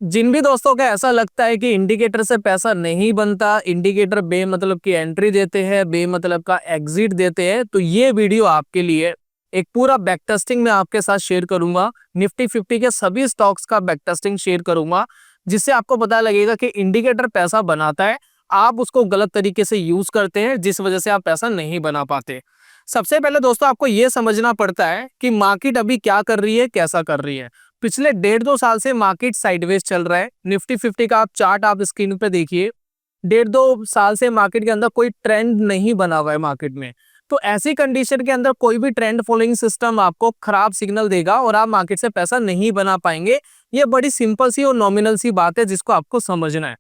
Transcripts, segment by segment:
जिन भी दोस्तों को ऐसा लगता है कि इंडिकेटर से पैसा नहीं बनता, इंडिकेटर बेमतलब की एंट्री देते हैं, बेमतलब का एग्जिट देते हैं, तो ये वीडियो आपके लिए एक पूरा बैक टेस्टिंग में आपके साथ शेयर करूंगा। निफ्टी 50 के सभी स्टॉक्स का बैक टेस्टिंग शेयर करूंगा, जिससे आपको पता लगेगा कि इंडिकेटर पैसा बनाता है, आप उसको गलत तरीके से यूज करते हैं, जिस वजह से आप पैसा नहीं बना पाते। सबसे पहले दोस्तों आपको यह समझना पड़ता है कि मार्केट अभी क्या कर रही है, कैसा कर रही है। पिछले 1.5-2 साल से मार्केट साइडवेज चल रहा है। निफ्टी 50 का आप चार्ट आप स्क्रीन पे देखिए, 1.5-2 साल से मार्केट के अंदर कोई ट्रेंड नहीं बना हुआ है मार्केट में। तो ऐसी कंडीशन के अंदर कोई भी ट्रेंड फॉलोइंग सिस्टम आपको खराब सिग्नल देगा और आप मार्केट से पैसा नहीं बना पाएंगे। ये बड़ी सिंपल सी और नॉमिनल सी बात है जिसको आपको समझना है।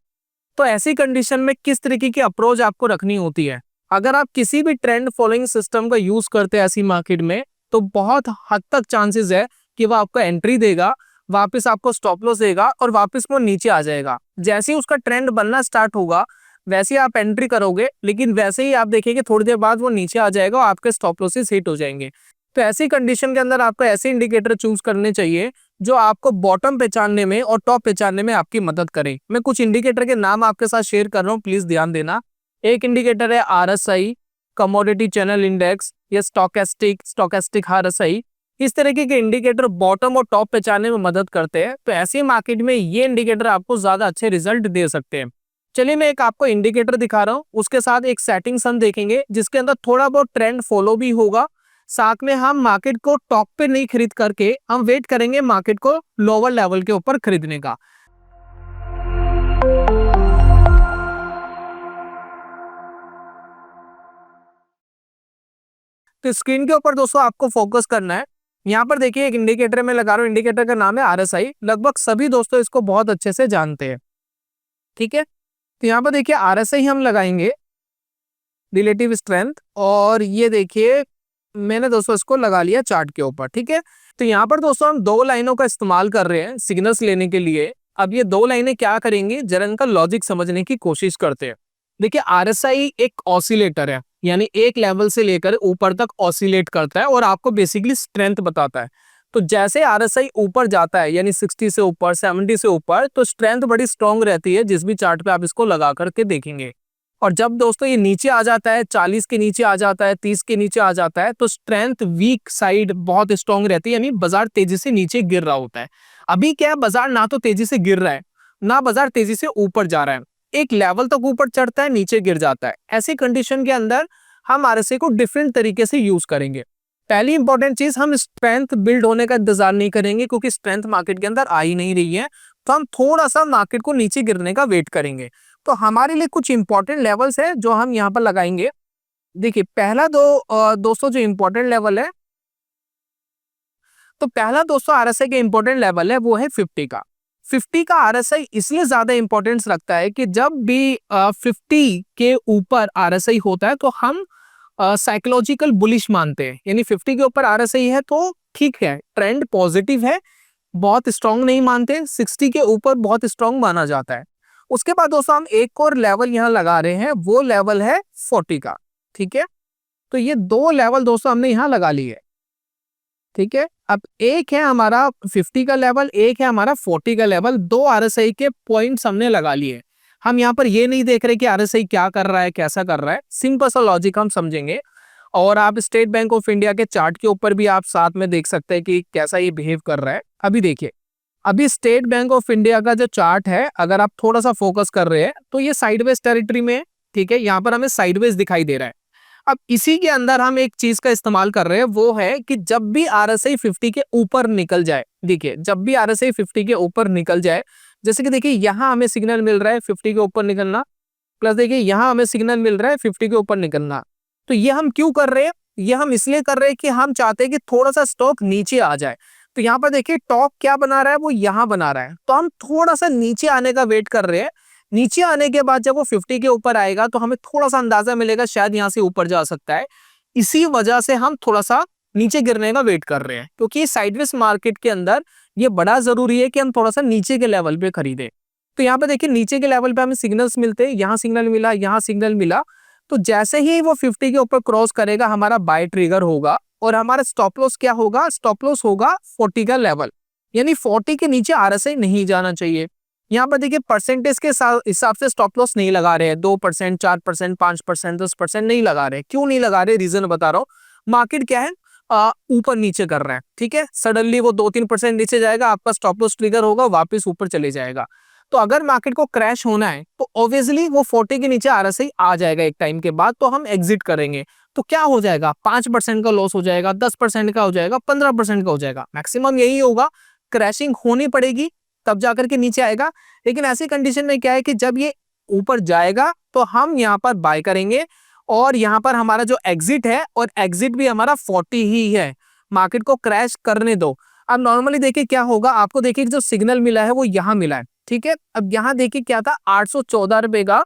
तो ऐसी कंडीशन में किस तरीके की अप्रोच आपको रखनी होती है। अगर आप किसी भी ट्रेंड फॉलोइंग सिस्टम का यूज करते हैं ऐसी मार्केट में, तो बहुत हद तक चांसेस है कि वह आपको एंट्री देगा, वापस आपको स्टॉप लॉस देगा और वापस वो नीचे आ जाएगा। जैसे ही उसका ट्रेंड बनना स्टार्ट होगा वैसे ही आप एंट्री करोगे, लेकिन वैसे ही आप देखेंगे थोड़ी देर बाद वो नीचे आ जाएगा और आपके स्टॉप लॉसेस हिट हो जाएंगे। तो ऐसी कंडीशन के अंदर आपको ऐसे इंडिकेटर चूज करने चाहिए जो आपको बॉटम पहचानने में और टॉप पहचानने में आपकी मदद करें। मैं कुछ इंडिकेटर के नाम आपके साथ शेयर कर रहा हूँ, प्लीज ध्यान देना। एक इंडिकेटर है आरएसआई, कमोडिटी चैनल इंडेक्स या स्टोकेस्टिक आरएसआई। इस तरीके के इंडिकेटर बॉटम और टॉप पहचानने में मदद करते हैं। तो ऐसी मार्केट में ये इंडिकेटर आपको ज्यादा अच्छे रिजल्ट दे सकते हैं। चलिए मैं एक आपको इंडिकेटर दिखा रहा हूँ, उसके साथ एक सेटिंग सन देखेंगे जिसके अंदर थोड़ा बहुत ट्रेंड फॉलो भी होगा। साथ में हम मार्केट को टॉप पे नहीं खरीद करके हम वेट करेंगे मार्केट को लोअर लेवल के ऊपर खरीदने का। तो स्क्रीन के ऊपर दोस्तों आपको फोकस करना है। यहाँ पर देखिए एक इंडिकेटर में लगा रहा हूँ, इंडिकेटर का नाम है आरएसआई। लगभग सभी दोस्तों इसको बहुत अच्छे से जानते हैं, ठीक है। तो यहाँ पर देखिए आरएसआई हम लगाएंगे, रिलेटिव स्ट्रेंथ, और ये देखिए मैंने दोस्तों इसको लगा लिया चार्ट के ऊपर, ठीक है। तो यहाँ पर दोस्तों हम दो लाइनों का इस्तेमाल कर रहे हैं सिग्नल्स लेने के लिए। अब ये दो लाइनें क्या करेंगी, जरा इनका लॉजिक समझने की कोशिश करते हैं। देखिए आरएसआई एक ऑसिलेटर है, यानी एक लेवल से लेकर ऊपर तक ऑसिलेट करता है और आपको बेसिकली स्ट्रेंथ बताता है। तो जैसे आरएसआई ऊपर जाता है, यानी 60 से ऊपर, 70 से ऊपर, तो स्ट्रेंथ बड़ी स्ट्रांग रहती है जिस भी चार्ट पे आप इसको लगा करके देखेंगे। और जब दोस्तों ये नीचे आ जाता है, 40 के नीचे आ जाता है, 30 के नीचे आ जाता है, तो स्ट्रेंथ वीक साइड बहुत स्ट्रांग रहती है, यानी बाजार तेजी से नीचे गिर रहा होता है। अभी क्या है, बाजार ना तो तेजी से गिर रहा है ना बाजार तेजी से ऊपर जा रहा है, एक लेवल तक ऊपर चढ़ता है, नीचे गिर जाता है। ऐसी कंडीशन के अंदर हम आरएसआई को डिफरेंट तरीके से यूज करेंगे। पहली इंपॉर्टेंट चीज, हम स्ट्रेंथ बिल्ड होने का इंतजार नहीं करेंगे क्योंकि स्ट्रेंथ मार्केट के अंदर आ ही नहीं रही है। तो हम थोड़ा सा मार्केट को नीचे गिरने का वेट करेंगे। तो हमारे लिए कुछ इंपॉर्टेंट लेवल्स है जो हम यहाँ पर लगाएंगे। देखिए पहला दोस्तों जो इंपॉर्टेंट लेवल है, तो पहला दोस्तों आरएसआई का इंपॉर्टेंट लेवल है वो है 50 का। 50 का आरएसआई इसलिए ज्यादा इंपॉर्टेंस रखता है कि जब भी 50 के ऊपर आरएसआई होता है तो हम साइकोलॉजिकल बुलिश मानते हैं, यानी 50 के ऊपर आरएसआई है तो ठीक है, ट्रेंड पॉजिटिव है, बहुत स्ट्रांग नहीं मानते। 60 के ऊपर बहुत स्ट्रांग माना जाता है। उसके बाद दोस्तों हम एक और लेवल यहाँ लगा रहे हैं, वो लेवल है 40 का, ठीक है। तो ये दो लेवल दोस्तों हमने यहाँ लगा लिए, ठीक है। अब एक है हमारा 50 का लेवल, एक है हमारा 40 का लेवल। दो आरएसआई के पॉइंट्स हमने लगा लिए। हम यहाँ पर ये नहीं देख रहे कि आरएसआई क्या कर रहा है, कैसा कर रहा है, सिंपल सा लॉजिक हम समझेंगे। और आप स्टेट बैंक ऑफ इंडिया के चार्ट के ऊपर भी आप साथ में देख सकते हैं कि कैसा ये बिहेव कर रहा है। अभी देखिए, अभी स्टेट बैंक ऑफ इंडिया का जो चार्ट है, अगर आप थोड़ा सा फोकस कर रहे हैं तो ये साइडवेज टेरिटरी में है, ठीक है। यहाँ पर हमें साइडवेज दिखाई दे रहा है। अब इसी के अंदर हम एक चीज का इस्तेमाल कर रहे हैं, वो है कि जब भी आरएसआई 50 के ऊपर निकल जाए, देखिए जब भी आरएसआई 50 के ऊपर निकल जाए, जैसे कि देखिए यहाँ हमें सिग्नल मिल रहा है 50 के ऊपर निकलना, प्लस देखिए यहाँ हमें सिग्नल मिल रहा है 50 के ऊपर निकलना। तो ये हम क्यों कर रहे हैं, ये हम इसलिए कर रहे हैं कि हम चाहते हैं कि थोड़ा सा स्टॉक नीचे आ जाए। तो यहाँ पर देखिए टॉप क्या बना रहा है, वो यहाँ बना रहा है, तो हम थोड़ा सा नीचे आने का वेट कर रहे हैं। नीचे आने के बाद जब वो 50 के ऊपर आएगा तो हमें थोड़ा सा अंदाजा मिलेगा शायद यहाँ से ऊपर जा सकता है। इसी वजह से हम थोड़ा सा नीचे गिरने का वेट कर रहे हैं, क्योंकि साइडवेज मार्केट के अंदर ये बड़ा जरूरी है कि हम थोड़ा सा नीचे के लेवल पे खरीदें। तो यहाँ पे देखिए नीचे के लेवल पे हमें सिग्नल्स मिलते हैं, यहाँ सिग्नल मिला, यहाँ सिग्नल मिला। तो जैसे ही वो 50 के ऊपर क्रॉस करेगा हमारा बाय ट्रिगर होगा और हमारा स्टॉप लॉस क्या होगा, स्टॉप लॉस होगा 40 का लेवल, यानी 40 के नीचे आरएसआई नहीं जाना चाहिए। यहाँ पर देखिए परसेंटेज के हिसाब से स्टॉप लॉस नहीं लगा रहे हैं, 2%, 4%, 5%, 10% नहीं लगा रहे। क्यों नहीं लगा रहे, रीजन बता रहा हूँ। मार्केट क्या है, ऊपर नीचे कर रहा है, ठीक है। सडनली वो 2-3% नीचे जाएगा, आपका स्टॉप लॉस ट्रिगर होगा, वापस ऊपर चले जाएगा। तो अगर मार्केट को क्रैश होना है तो ऑब्वियसली वो 40 के नीचे आरएसआई आ जाएगा एक टाइम के बाद, तो हम एग्जिट करेंगे। तो क्या हो जाएगा, 5% का लॉस हो जाएगा, 10% का हो जाएगा, 15% का हो जाएगा, मैक्सिमम यही होगा। क्रैशिंग होनी पड़ेगी तब जाकर के नीचे आएगा। लेकिन ऐसी कंडीशन में क्या है कि जब ये ऊपर जाएगा तो हम यहाँ पर बाय करेंगे, और यहाँ पर हमारा जो एग्जिट है, और एग्जिट भी हमारा 40 ही है। मार्केट को क्रैश करने दो। अब नॉर्मली देखिए क्या होगा, आपको देखिए जो सिग्नल मिला है वो यहाँ मिला है, ठीक है। अब यहाँ देखिए क्या था, 814 रुपए का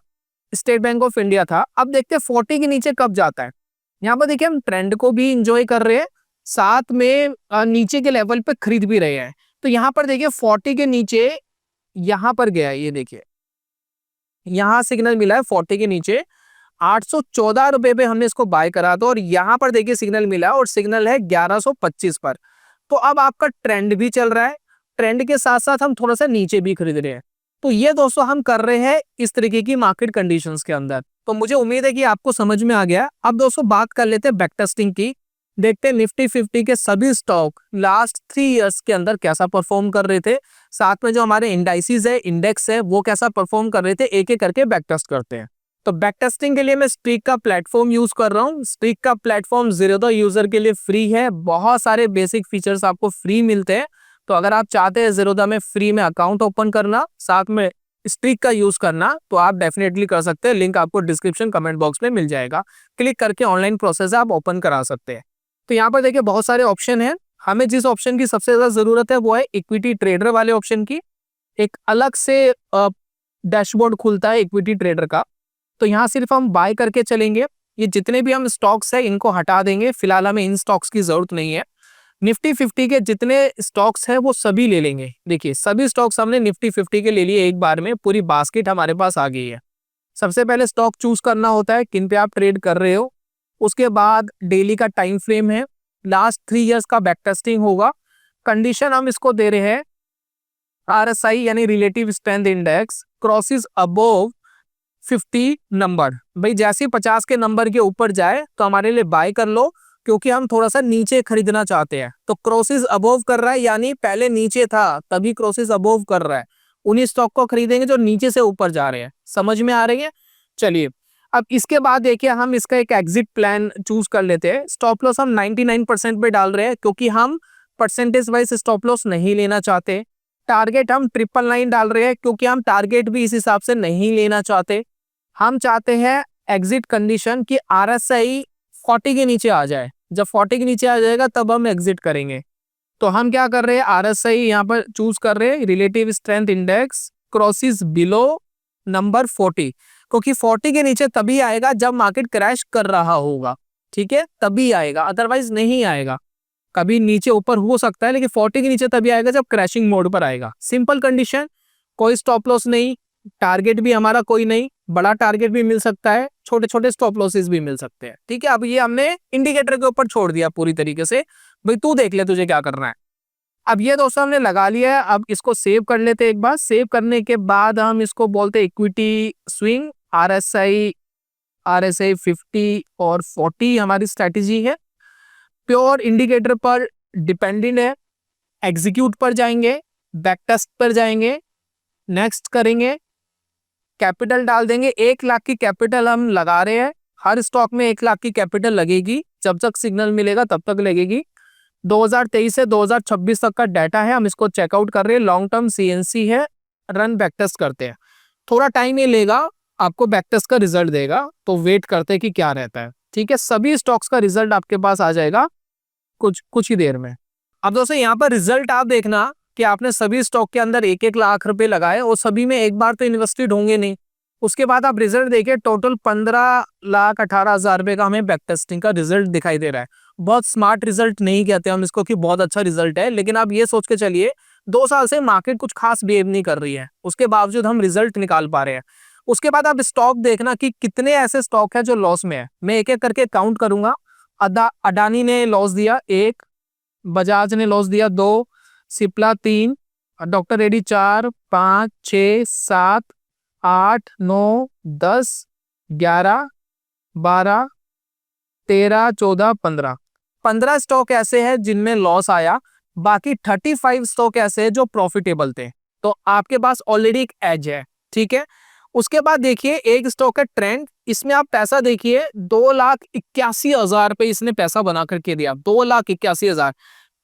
स्टेट बैंक ऑफ इंडिया था। अब देखते हैं 40 के नीचे कब जाता है। यहाँ पर देखिए हम ट्रेंड को भी इंजॉय कर रहे हैं, साथ में नीचे के लेवल पे खरीद भी रहे हैं। तो यहाँ पर देखिए 40 के नीचे यहाँ पर गया है, ये देखिए यहाँ सिग्नल मिला है 40 के नीचे, 814 रुपए पे हमने इसको बाय करा था, और यहाँ पर देखिए सिग्नल मिला और सिग्नल है 1125 पर। तो अब आपका ट्रेंड भी चल रहा है, ट्रेंड के साथ साथ हम थोड़ा सा नीचे भी खरीद रहे हैं। तो ये दोस्तों हम कर रहे हैं इस तरीके की मार्केट कंडीशंस के अंदर। तो मुझे उम्मीद है कि आपको समझ में आ गया। अब दोस्तों बात कर लेते हैं बैक टेस्टिंग की। देखते हैं निफ्टी 50 के सभी स्टॉक लास्ट 3 इयर्स के अंदर कैसा परफॉर्म कर रहे थे, साथ में जो हमारे इंडाइसिस है, इंडेक्स है, वो कैसा परफॉर्म कर रहे थे, एक एक करके बैक टेस्ट करते हैं। तो बैक टेस्टिंग के लिए मैं स्ट्रीक का प्लेटफॉर्म यूज कर रहा हूँ। स्ट्रीक का प्लेटफॉर्म जीरोधा यूजर के लिए फ्री है, बहुत सारे बेसिक फीचर्स आपको फ्री मिलते हैं। तो अगर आप चाहते हैं जीरोधा में फ्री में अकाउंट ओपन करना, साथ में स्ट्रीक का यूज करना, तो आप डेफिनेटली कर सकते हैं। लिंक आपको डिस्क्रिप्शन कमेंट बॉक्स में मिल जाएगा, क्लिक करके ऑनलाइन प्रोसेस आप ओपन करा सकते हैं। तो यहाँ पर देखिए बहुत सारे ऑप्शन हैं। हमें जिस ऑप्शन की सबसे ज्यादा जरूरत है वो है इक्विटी ट्रेडर वाले ऑप्शन की। एक अलग से डैशबोर्ड खुलता है इक्विटी ट्रेडर का। तो यहाँ सिर्फ हम बाय करके चलेंगे। ये जितने भी हम स्टॉक्स है इनको हटा देंगे, फिलहाल हमें इन स्टॉक्स की जरूरत नहीं है। निफ्टी 50 के जितने स्टॉक्स है वो सभी ले लेंगे। देखिए सभी स्टॉक्स हमने निफ्टी 50 के ले लिए एक बार में, पूरी बास्केट हमारे पास आ गई है। सबसे पहले स्टॉक चूज करना होता है किन पे आप ट्रेड कर रहे हो, उसके बाद डेली का टाइम फ्रेम है, लास्ट 3 इयर्स का बैक टेस्टिंग होगा। कंडीशन हम इसको दे रहे हैं आरएसआई यानी relative strength index crosses above 50 number. भाई जैसे 50 के नंबर के ऊपर जाए तो हमारे लिए बाय कर लो, क्योंकि हम थोड़ा सा नीचे खरीदना चाहते हैं। तो क्रॉसेस अबोव कर रहा है, यानी पहले नीचे था तभी क्रॉसेस अबोव कर रहा है। उन्हीं स्टॉक को खरीदेंगे जो नीचे से ऊपर जा रहे हैं। समझ में आ रही है। चलिए अब इसके बाद देखिए हम इसका एक एग्जिट प्लान चूज कर लेते हैं। स्टॉप लॉस हम 99% पे डाल रहे हैं, क्योंकि हम परसेंटेज वाइज स्टॉप लॉस नहीं लेना चाहते। टारगेट हम 999 डाल रहे हैं, क्योंकि हम टारगेट भी इस हिसाब से नहीं लेना चाहते। हम चाहते हैं एग्जिट कंडीशन कि आरएसआई 40 के नीचे आ जाए। जब 40 के नीचे आ जाएगा तब हम एग्जिट करेंगे। तो हम क्या कर रहे हैं, आरएसआई यहाँ पर चूज कर रहे हैं relative strength index crosses below number 40, क्योंकि 40 के नीचे तभी आएगा जब मार्केट क्रैश कर रहा होगा, ठीक है, तभी आएगा, अदरवाइज नहीं आएगा। कभी नीचे ऊपर हो सकता है, लेकिन 40 के नीचे तभी आएगा जब क्रैशिंग मोड पर आएगा। सिंपल कंडीशन, कोई स्टॉप लॉस नहीं, टारगेट भी हमारा कोई नहीं, बड़ा टारगेट भी मिल सकता है, छोटे छोटे स्टॉप लॉसेस भी मिल सकते हैं, ठीक है। अब ये हमने इंडिकेटर के ऊपर छोड़ दिया पूरी तरीके से, भाई तू देख ले तुझे क्या करना है। अब ये दोस्तों हमने लगा लिया है। अब इसको सेव कर लेते हैं एक बार। सेव करने के बाद हम इसको बोलते हैं इक्विटी स्विंग आरएसआई 50 और 40 हमारी स्ट्रैटेजी है। प्योर इंडिकेटर पर डिपेंडेंट है। एग्जीक्यूट पर जाएंगे, बैक टेस्ट पर जाएंगे, नेक्स्ट करेंगे, कैपिटल डाल देंगे। 1 लाख की कैपिटल हम लगा रहे हैं। हर स्टॉक में 1 लाख की कैपिटल लगेगी, जब तक सिग्नल मिलेगा तब तक लगेगी। 2023 से 2026 तक का डाटा है, हम इसको चेकआउट कर रहे हैं। लॉन्ग टर्म सीएनसी है, रन बैक टेस्ट करते हैं। थोड़ा टाइम ये लेगा, आपको बैक टेस्ट का रिजल्ट देगा, तो वेट करते हैं कि क्या रहता है, ठीक है। सभी स्टॉक्स का रिजल्ट आपके पास आ जाएगा कुछ ही देर में। अब दोस्तों यहाँ पर रिजल्ट आप देखना कि आपने सभी स्टॉक के अंदर 1-1 लाख रुपए लगाए, और सभी में एक बार तो इन्वेस्टेड होंगे नहीं। उसके बाद आप रिजल्ट देखिए, टोटल 15,18,000 रुपए का हमें बैक टेस्टिंग का रिजल्ट दिखाई दे रहा है। बहुत स्मार्ट रिजल्ट नहीं कहते हम इसको कि बहुत अच्छा रिजल्ट है, लेकिन आप ये सोच के चलिए 2 साल से मार्केट कुछ खास बिहेव नहीं कर रही है, उसके बावजूद हम रिजल्ट निकाल पा रहे हैं। उसके बाद आप स्टॉक देखना कि कितने ऐसे स्टॉक है जो लॉस में है। मैं एक एक करके काउंट करूंगा। अडानी ने लॉस दिया 1, बजाज ने लॉस दिया 2, सिप्ला 3, डॉक्टर रेड्डी 4, 5, 6, 7, 8, 9, 10, 11, 12, 13, 14, 15। 15 स्टॉक ऐसे हैं जिनमें लॉस आया, बाकी 35 स्टॉक ऐसे हैं जो प्रॉफिटेबल थे। तो आपके पास ऑलरेडी एक एज है, ठीक है। उसके बाद देखिए एक स्टॉक है ट्रेंड, इसमें आप पैसा देखिए 2,81,000 पे इसने पैसा बना करके दिया, 2,81,000।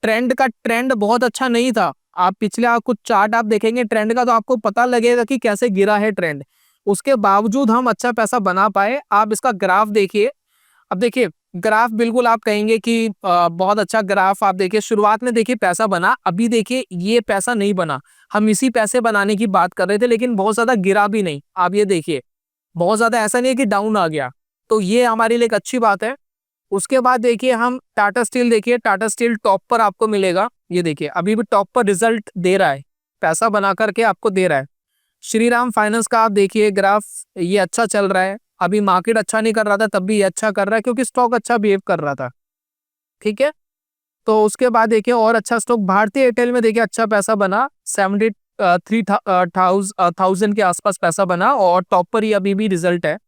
ट्रेंड का ट्रेंड बहुत अच्छा नहीं था। आप पिछले कुछ चार्ट आप देखेंगे ट्रेंड का तो आपको पता लगेगा कि कैसे गिरा है ट्रेंड। उसके बावजूद हम अच्छा पैसा बना पाए। आप इसका ग्राफ देखिए। अब देखिए ग्राफ बिल्कुल आप कहेंगे कि बहुत अच्छा ग्राफ। आप देखिए शुरुआत में देखिए पैसा बना, अभी देखिए ये पैसा नहीं बना। हम इसी पैसे बनाने की बात कर रहे थे, लेकिन बहुत ज्यादा गिरा भी नहीं। आप ये देखिए बहुत ज्यादा ऐसा नहीं है कि डाउन आ गया, तो ये हमारे लिए एक अच्छी बात है। उसके बाद देखिए हम टाटा स्टील, देखिए टाटा स्टील टॉप पर आपको मिलेगा। ये देखिए अभी भी टॉप पर रिजल्ट दे रहा है, पैसा बना करके आपको दे रहा है। श्रीराम फाइनेंस का आप देखिए ग्राफ, ये अच्छा चल रहा है। अभी मार्केट अच्छा नहीं कर रहा था, तब भी ये अच्छा कर रहा है क्योंकि स्टॉक अच्छा बिहेव कर रहा था, ठीक है। तो उसके बाद देखिए और अच्छा स्टॉक भारतीय एयरटेल में देखिए अच्छा पैसा बना, 73,000 के आसपास पैसा बना और टॉप पर ही अभी भी रिजल्ट है।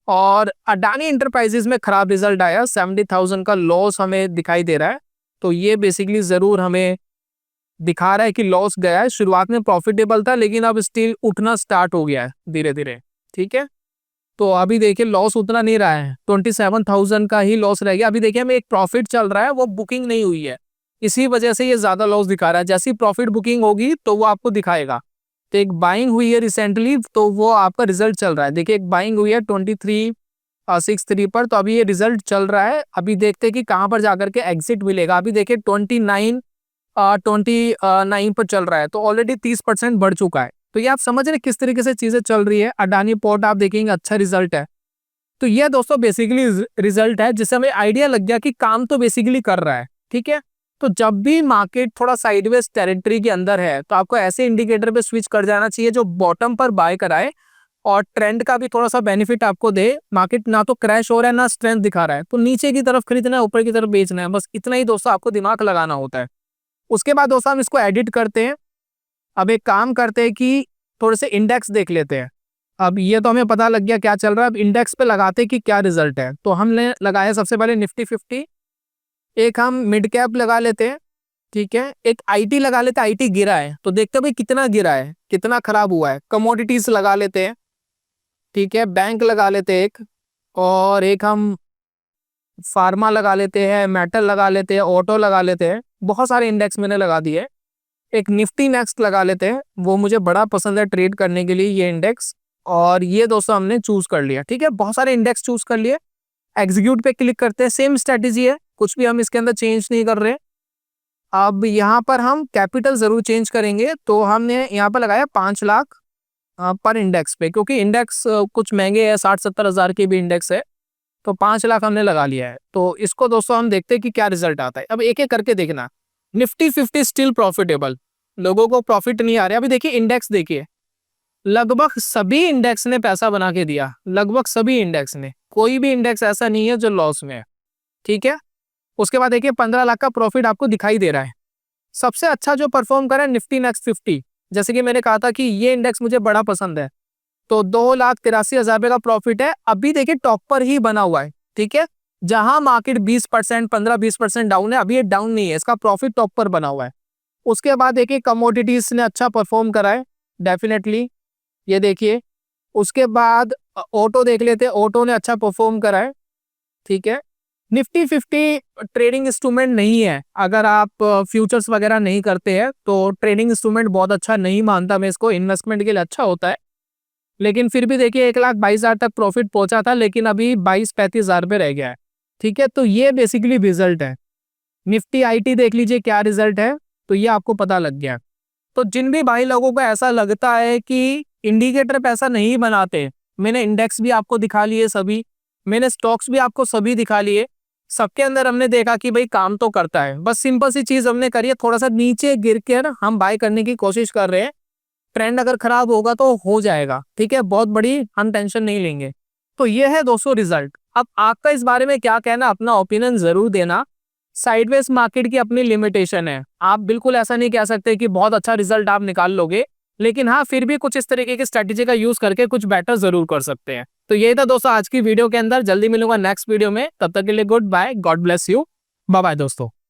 और अडानी इंटरप्राइजेज में खराब रिजल्ट आया, 70,000 का लॉस हमें दिखाई दे रहा है। तो ये बेसिकली जरूर हमें दिखा रहा है कि लॉस गया है। शुरुआत में प्रॉफिटेबल था लेकिन अब स्टील उठना स्टार्ट हो गया है धीरे धीरे, ठीक है। तो अभी देखिए लॉस उतना नहीं रहा है, 27,000 का ही लॉस रह गया। अभी देखिए हमें एक प्रॉफिट चल रहा है, वो बुकिंग नहीं हुई है, इसी वजह से ये ज्यादा लॉस दिखा रहा है। जैसी प्रॉफिट बुकिंग होगी तो वो आपको दिखाएगा। तो एक बाइंग हुई है रिसेंटली, तो वो आपका रिजल्ट चल रहा है। देखिए एक बाइंग हुई है 2363 पर, तो अभी ये रिजल्ट चल रहा है। अभी देखते हैं कि कहाँ पर जाकर के एग्जिट मिलेगा। अभी देखिए 29 पर चल रहा है, तो ऑलरेडी 30% बढ़ चुका है। तो ये आप समझ रहे किस तरीके से चीजें चल रही है। अडानी पोर्ट आप देखेंगे अच्छा रिजल्ट है। तो ये दोस्तों बेसिकली रिजल्ट है जिससे हमें आइडिया लग गया कि काम तो बेसिकली कर रहा है, ठीक है। तो जब भी मार्केट थोड़ा साइडवेज टेरिटरी के अंदर है तो आपको ऐसे इंडिकेटर पे स्विच कर जाना चाहिए जो बॉटम पर बाय कराए और ट्रेंड का भी थोड़ा सा बेनिफिट आपको दे। मार्केट ना तो क्रैश हो रहा है ना स्ट्रेंथ दिखा रहा है, तो नीचे की तरफ खरीदना है ऊपर की तरफ बेचना है, बस इतना ही दोस्तों आपको दिमाग लगाना होता है। उसके बाद दोस्तों हम इसको एडिट करते हैं। अब एक काम करते हैं कि थोड़े से इंडेक्स देख लेते हैं। अब ये तो हमें पता लग गया क्या चल रहा है, अब इंडेक्स पे लगाते हैं कि क्या रिजल्ट है। तो हमने लगाया सबसे पहले निफ्टी 50, एक हम मिड कैप लगा लेते हैं, ठीक है। एक आईटी लगा लेते हैं, आईटी गिरा है तो देखते हैं भाई कितना गिरा है, कितना खराब हुआ है। कमोडिटीज लगा लेते हैं, ठीक है। बैंक लगा लेते हैं एक, और एक हम फार्मा लगा लेते हैं, मेटल लगा लेते हैं, ऑटो लगा लेते हैं। बहुत सारे इंडेक्स मैंने लगा दिए। एक निफ्टी नेक्स्ट लगा लेते हैं, वो मुझे बड़ा पसंद है ट्रेड करने के लिए ये इंडेक्स। और ये दोस्तों हमने चूज कर लिया, ठीक है। बहुत सारे इंडेक्स चूज कर लिए। एग्जीक्यूट पे क्लिक करते हैं, सेम स्ट्रेटेजी है, कुछ भी हम इसके अंदर चेंज नहीं कर रहे। अब यहाँ पर हम कैपिटल जरूर चेंज करेंगे, तो हमने यहाँ पर लगाया 5 लाख पर इंडेक्स पे, क्योंकि इंडेक्स कुछ महंगे है, 60-70 हजार के भी इंडेक्स है। तो 5 लाख हमने लगा लिया है। तो इसको दोस्तों हम देखते हैं कि क्या रिजल्ट आता है। अब एक एक करके देखना। निफ्टी 50 स्टिल प्रॉफिटेबल, लोगों को प्रॉफिट नहीं आ रहा। अभी देखिए इंडेक्स देखिए, लगभग सभी इंडेक्स ने पैसा बना के दिया, लगभग सभी इंडेक्स ने, कोई भी इंडेक्स ऐसा नहीं है जो लॉस में है, ठीक है। उसके बाद देखिए 15 लाख का प्रॉफिट आपको दिखाई दे रहा है। सबसे अच्छा जो परफॉर्म कर रहा है निफ्टी नेक्स्ट 50। जैसे कि मैंने कहा था कि ये इंडेक्स मुझे बड़ा पसंद है, तो 2,83,000 रुपए का प्रॉफिट है। अभी देखिए टॉप पर ही बना हुआ है, ठीक है। जहां मार्केट 20%, 15-20% डाउन है, अभी ये डाउन नहीं है, इसका प्रॉफिट टॉप पर बना हुआ है। उसके बाद देखिए कमोडिटीज ने अच्छा परफॉर्म करा है डेफिनेटली, ये देखिए। उसके बाद ऑटो देख लेते हैं, ऑटो ने अच्छा परफॉर्म करा है, ठीक है। निफ्टी 50 ट्रेडिंग इंस्ट्रूमेंट नहीं है, अगर आप फ्यूचर्स वगैरह नहीं करते हैं तो ट्रेडिंग इंस्ट्रूमेंट बहुत अच्छा नहीं मानता मैं इसको, इन्वेस्टमेंट के लिए अच्छा होता है। लेकिन फिर भी देखिए 1,22,000 तक प्रॉफिट पहुंचा था, लेकिन अभी 22-35 हजार पे रह गया है, ठीक है। तो ये बेसिकली रिजल्ट है। निफ्टी आईटी देख लीजिए क्या रिजल्ट है, तो ये आपको पता लग गया। तो जिन भी भाई लोगों को ऐसा लगता है कि इंडिकेटर पैसा नहीं बनाते, मैंने इंडेक्स भी आपको दिखा लिए सभी, मैंने स्टॉक्स भी आपको सभी दिखा लिए, सबके अंदर हमने देखा कि भाई काम तो करता है। बस सिंपल सी चीज हमने करी है, थोड़ा सा नीचे गिर कर हम बाय करने की कोशिश कर रहे हैं। ट्रेंड अगर खराब होगा तो हो जाएगा, ठीक है, बहुत बड़ी हम टेंशन नहीं लेंगे। तो ये है दोस्तों रिजल्ट। अब आपका इस बारे में क्या कहना, अपना ओपिनियन जरूर देना। साइडवेज मार्केट की अपनी लिमिटेशन है, आप बिल्कुल ऐसा नहीं कह सकते कि बहुत अच्छा रिजल्ट आप निकाल लोगे, लेकिन हाँ फिर भी कुछ इस तरीके की स्ट्रेटेजी का यूज करके कुछ बेटर जरूर कर सकते हैं। तो ये था दोस्तों आज की वीडियो के अंदर, जल्दी मिलूंगा नेक्स्ट वीडियो में, तब तक के लिए good bye, God bless you, bye bye दोस्तों।